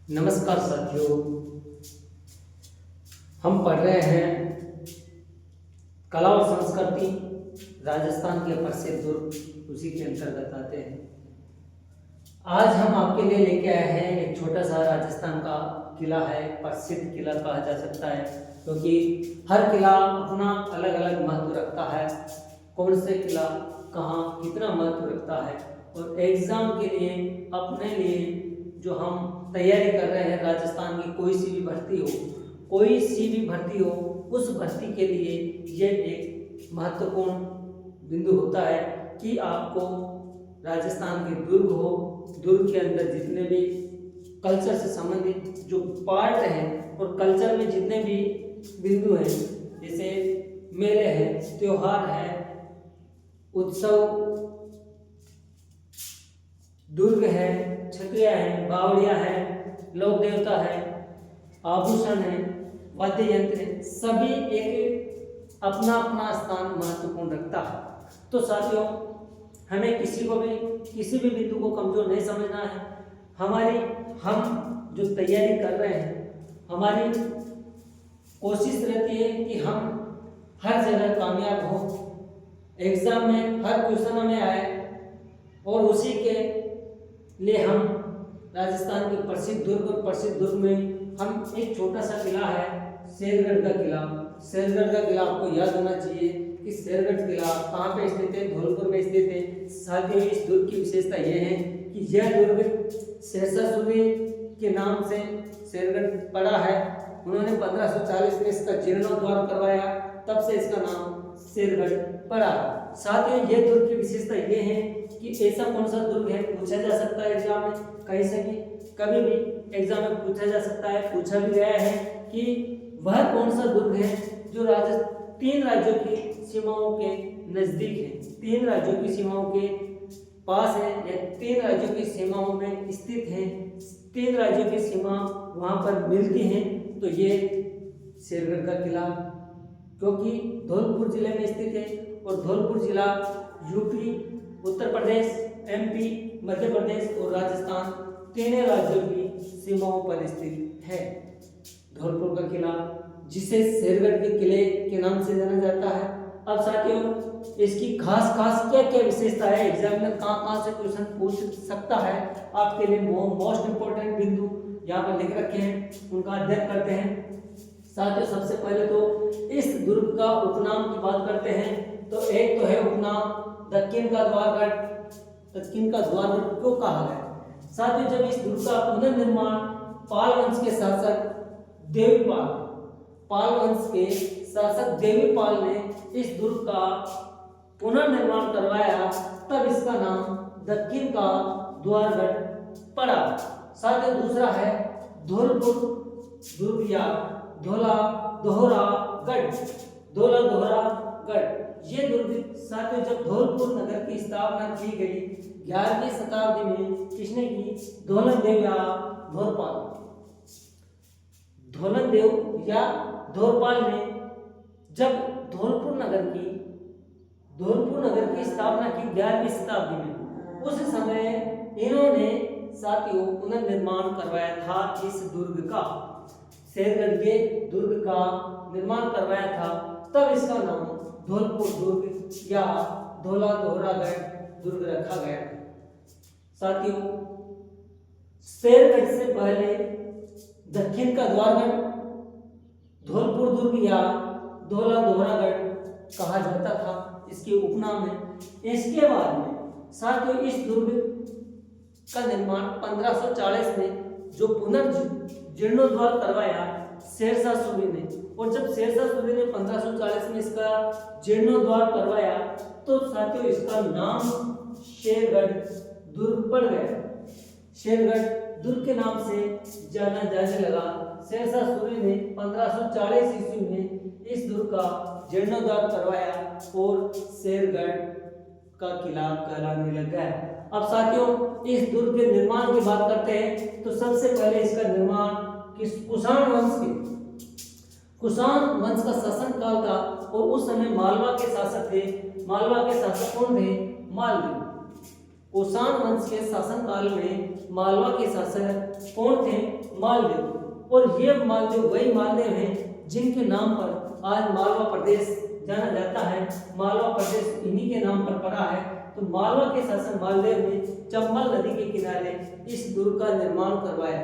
नमस्कार साथियों, हम पढ़ रहे हैं कला और संस्कृति राजस्थान के प्रसिद्ध दुर्ग, उसी के अंतर्गत आते हैं। आज हम आपके लिए लेके आए हैं एक छोटा सा राजस्थान का किला है। प्रसिद्ध किला कहा जा सकता है क्योंकि हर किला अपना अलग अलग महत्व रखता है। कौन से किला कहाँ कितना महत्व रखता है, और एग्जाम के लिए अपने लिए जो हम तैयारी कर रहे हैं, राजस्थान की कोई सी भी भर्ती हो, उस भर्ती के लिए ये एक महत्वपूर्ण बिंदु होता है कि आपको राजस्थान के दुर्ग के अंदर जितने भी कल्चर से संबंधित जो पार्ट हैं और कल्चर में जितने भी बिंदु हैं, जैसे मेले हैं, त्योहार है, उत्सव, दुर्ग है, छतरियाँ हैं, बावड़ियाँ हैं, लोक देवता है, आभूषण है, वाद्य यंत्र है, सभी एक अपना अपना स्थान महत्वपूर्ण रखता है। तो साथियों, हमें किसी भी बिंदु को कमजोर नहीं समझना है। हम जो तैयारी कर रहे हैं, हमारी कोशिश रहती है कि हम हर जगह कामयाब हो, एग्जाम में हर क्वेश्चन में आए, और उसी के लिए हम राजस्थान के प्रसिद्ध दुर्ग में हम एक छोटा सा किला है, शेरगढ़ का किला। शेरगढ़ का किला आपको याद होना चाहिए कि शेरगढ़ किला कहाँ पे स्थित है, धौलपुर में स्थित है। साथियों, इस दुर्ग की विशेषता यह है कि यह दुर्ग शेरशाह सूरी के नाम से शेरगढ़ पड़ा है। उन्होंने 1540 में इसका जीर्णोद्धार करवाया, तब से इसका नाम शेरगढ़ पड़ा। साथियों, यह दुर्ग की विशेषता यह है कि ऐसा कौन सा दुर्ग है, पूछा जा सकता है एग्जाम में, कहीं से भी कभी भी एग्जाम में पूछा जा सकता है, पूछा भी गया है कि वह कौन सा दुर्ग है जो तीन राज्यों की सीमाओं के नजदीक है, तीन राज्यों की सीमाओं के पास है, या तीन राज्यों की सीमाओं में स्थित है, तीन राज्यों की सीमा वहां पर मिलती हैं। तो ये शेरगढ़ का किला, क्योंकि धौलपुर जिले में स्थित है, और धौलपुर जिला यूपी, उत्तर प्रदेश, एमपी, मध्य प्रदेश और राजस्थान तीनों राज्यों की सीमाओं पर स्थित है। धौलपुर का किला, जिसे शेरगढ़ के किले के नाम से जाना जाता है। अब साथियों, इसकी खास क्या क्या विशेषता है, एग्जाम में कहाँ से क्वेश्चन पूछ सकता है, आपके लिए मोस्ट इंपोर्टेंट बिंदु यहाँ पर लिख रखे हैं, उनका अध्ययन करते हैं। साथियों, सबसे पहले तो इस दुर्ग का उपनाम की बात करते हैं। तो एक तो है उपनाम दक्षिण का द्वारगढ़। दक्षिण का द्वारगढ़ क्यों कहा गया? साथियों, जब इस दुर्ग का पुनर्निर्माण पाल वंश के शासक देवीपाल ने इस दुर्ग का पुनर्निर्माण करवाया, तब इसका नाम दक्षिण का द्वारगढ़ पड़ा। साथ ही दूसरा है धौलपुर दुर्ग या धौलाधोरागढ़। ये दुर्ग साथियों, जब धौलपुर नगर की स्थापना की गई 11वीं शताब्दी में, किसने की? धौलनदेव या धौरपाल ने जब धौलपुर नगर की स्थापना की 11वीं शताब्दी में, उस समय इन्होंने साथियों पुनर्निर्माण करवाया था इस दुर्ग का, शेरगढ़ के दुर्ग का निर्माण करवाया था, तब इसका नाम धौलपुर दुर्ग या धौलाधोरागढ़ दुर्ग रखा गया। साथियों, शेरगढ़ से पहले दक्षिण का द्वारगढ़ धौलपुर दुर्ग या धौलाधोरागढ़ कहा जाता था, इसके उपनाम है। इसके बाद में साथियों, इस दुर्ग का निर्माण 1540 में जो पुनर्जीर्णोद्धार करवाया शेरशाह सूरी ने, और जब शेरशाह सूरी ने 1540 में इसका जीर्णोद्धार करवाया, तो साथियों इसका नाम शेरगढ़ दुर्ग पड़ गया। शेरगढ़ दुर्ग के नाम से जाना जाने लगा। शेरशाह सूरी ने 1540 ईस्वी में इस दुर्ग का जीर्णोद्धार करवाया और शेरगढ़ का किला कहलाने लग गया। अब साथियों, इस दुर्ग के निर्माण की बात करते हैं, तो सबसे पहले इसका निर्माण कुषाण वंश का शासन काल था, और उस समय मालवा के शासक थे। मालवा के शासक कौन थे? कुषाण वंश के शासनकाल में मालवा के शासक कौन थे? मालदेव। और ये मालदेव वही मालदेव हैं जिनके नाम पर आज मालवा प्रदेश जाना जाता है। मालवा प्रदेश इन्हीं के नाम पर पड़ा है। तो मालवा के शासक मालदेव ने चंबल नदी के किनारे इस दुर्ग का निर्माण करवाया।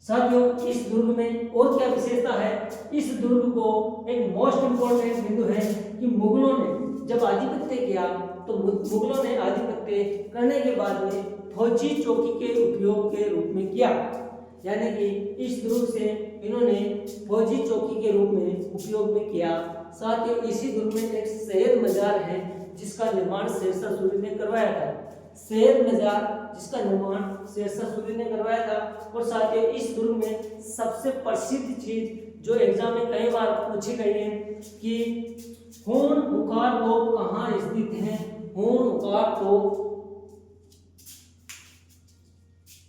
साथियों, इस दुर्ग में और क्या विशेषता है? इस दुर्ग को एक मोस्ट इम्पोर्टेंट बिंदु है कि मुगलों ने जब आधिपत्य किया तो मुगलों ने आधिपत्य करने के बाद में फौजी चौकी के उपयोग के रूप में किया, यानी कि इस दुर्ग से इन्होंने फौजी चौकी के रूप में उपयोग में किया। साथ ही इसी दुर्ग में एक शहर मजार है जिसका निर्माण शेरशाह सूरी ने करवाया था। शहर मजार जिसका निर्माण शेरशाह सूरी ने करवाया था। और साथ ही इस दुर्ग में सबसे प्रसिद्ध चीज जो एग्जाम में कई बार पूछी गई है कि हूण उकार तोप कहाँ स्थित है? हूण उकार तोप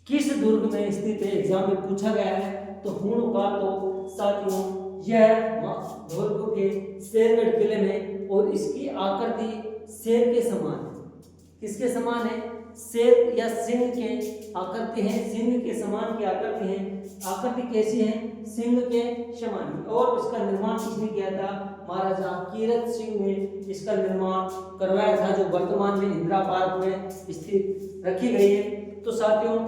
किस दुर्ग में स्थित है? एग्जाम में पूछा गया है। तो हूण उकार तोप साथियों यह धौलपुर के शेरगढ़ किले में, और इसकी आकृति शेर के समान है। किसके समान है? शेर या सिंह के आकृति है, सिंह के समान की आकृति है। आकृति कैसी है? सिंह के समान। और इसका निर्माण किसने किया था? महाराजा कीरत सिंह ने इसका निर्माण करवाया था, जो वर्तमान में इंदिरा पार्क में स्थित रखी गई है। तो साथियों,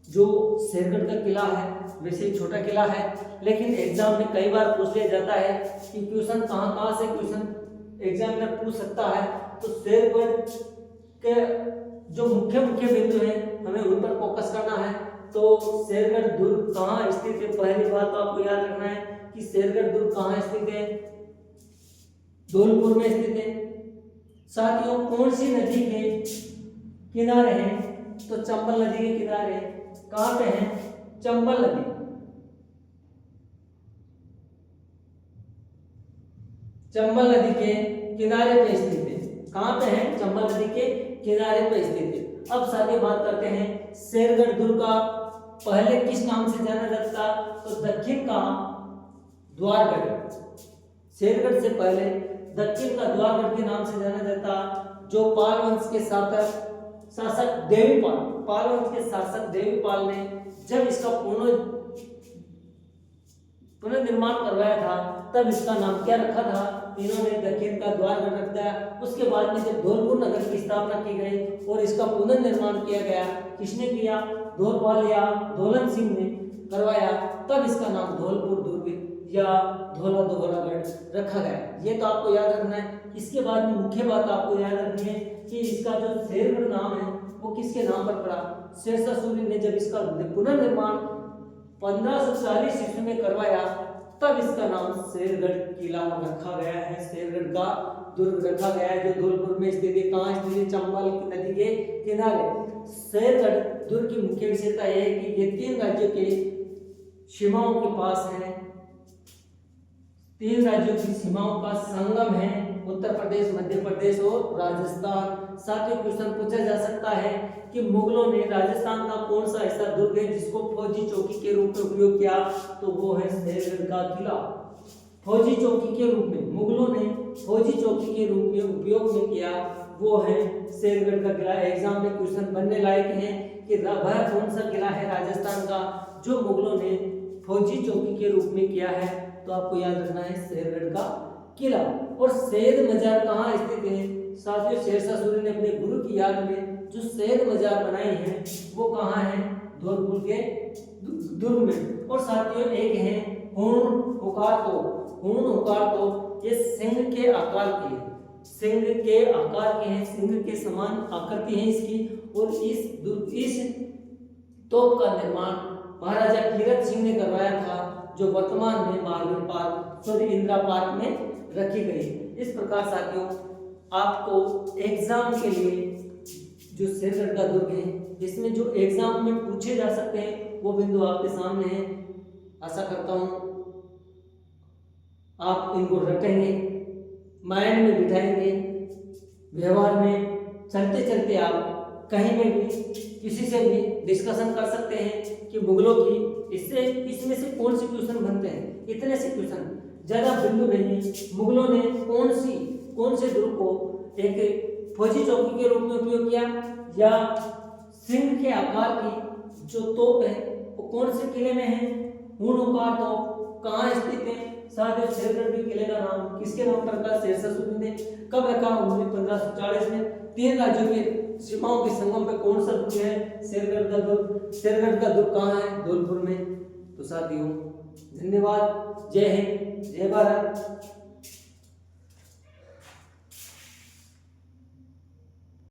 जो शेरगढ़ का किला है वैसे ही छोटा किला है, लेकिन एग्जाम में कई बार पूछ लिया जाता है कि क्वेश्चन कहाँ से क्वेश्चन एग्जामिनर पूछ सकता है। तो शेरगढ़ के जो मुख्य बिंदु हैं हमें उन पर फोकस करना है। तो शेरगढ़ दुर्ग कहाँ स्थित है? पहली बात तो आपको याद रखना है कि शेरगढ़ दुर्ग कहाँ स्थित है? धौलपुर में स्थित है। साथियों, कौन सी नदी के किनारे है? तो चंबल नदी के किनारे। कहाँ पे है? चंबल नदी। चंबल नदी के किनारे पे स्थित है। कहाँ पे है? चंबल नदी के किनारे पे स्थित है। अब साथ ही बात करते हैं शेरगढ़ दुर्ग का पहले किस नाम से जाना जाता? तो दक्षिण का द्वारगढ़। शेरगढ़ से पहले दक्षिण का द्वारगढ़ के नाम से जाना जाता। जो पाल वंश के शासक देवीपाल, पाल वंश के शासक देवीपाल ने जब इसका पुनर्निर्माण करवाया था तब इसका नाम क्या रखा था? इन्होंने दक्षिण का द्वारगढ़ रख दिया। उसके बाद में जब धौलपुर नगर की स्थापना की गई और इसका पुनर्निर्माण किया गया, किसने किया? धौलपाल या धौलन सिंह ने करवाया, तब इसका नाम धौलपुर दुर्ग या धौलागढ़ रखा गया। ये तो आपको याद रखना है। इसके बाद में मुख्य बात आपको याद रखनी है कि इसका जो शेरगढ़ नाम है वो किसके नाम पर पड़ा? शेरशाह सूरी ने जब इसका पुनर्निर्माण 1540 ईस्वी में करवाया तब इसका नाम शेरगढ़ किला रखा गया है, शेरगढ़ का दुर्ग रखा गया है, जो धौलपुर में स्थित है। कहाँ स्थित है? चंबल नदी के किनारे। शेरगढ़ दुर्ग की मुख्य विशेषता यह है कि ये 3 राज्यों के सीमाओं के पास है। 3 राज्यों की सीमाओं का संगम है, उत्तर प्रदेश, मध्य प्रदेश और राजस्थान। साथ ही क्वेश्चन पूछा जा सकता है कि मुगलों ने राजस्थान का कौन सा ऐसा दुर्ग है जिसको फौजी चौकी के रूप में उपयोग किया? तो वो है शेरगढ़ का किला। फौजी चौकी के रूप में मुगलों ने फौजी चौकी के रूप में उपयोग में किया, वो है शेरगढ़ का किला। एग्जाम में क्वेश्चन बनने लायक है कि वह कौन सा किला है राजस्थान का जो मुगलों ने फौजी चौकी के रूप में किया है? तो आपको याद रखना है शेरगढ़ का किला। और शेर मजार कहाँ स्थित है? साथियों, शेरशाह सूरी ने अपने गुरु की याद में जो शेर मजार बनाई है वो कहाँ है? धौलपुर के दुर्ग में। और साथियों, एक है हूण उकार तोप। हूण उकार तोप ये सिंह के आकार की है, सिंह के आकार के हैं, सिंह के समान आकृति है इसकी। और इस तोप का निर्माण महाराजा कीरत सिंह ने करवाया था, जो वर्तमान में मालवीय पार्क इंदिरा पार्क में रखी गई। इस प्रकार साथियों, आपको एग्जाम के लिए जो शेरगढ़ का दुर्ग है इसमें जो एग्जाम में पूछे जा सकते हैं वो बिंदु आपके सामने है। आशा करता हूं आप इनको रटेंगे, माइंड में बिठाएंगे, व्यवहार में चलते चलते आप कहीं में भी किसी से भी डिस्कशन कर सकते हैं कि मुगलों की इसमें से कौन से क्वेश्चन बनते हैं। इतने से क्वेश्चन, ज्यादा बिंदु नहीं। मुगलों ने कौन से दुर्ग को एक फौजी चौकी के रूप में उपयोग किया, या सिंह के आकार की जो तोप है वो कौन से किले में है, ऊर्ध्वकार तोप कहाँ स्थित है, साथ ही शेरगढ़ किले का नाम किसके नाम पर रखा, शेरशाह सूरी ने कब रखा, 1540 में। 3 राज्यों की सीमाओं के संगम पे कौन सा दुर्ग है, शेरगढ़ का दुर्ग। शेरगढ़ का दुर्ग कहाँ है, धौलपुर में। तो साथियों धन्यवाद, जय हिंद, जय भारत।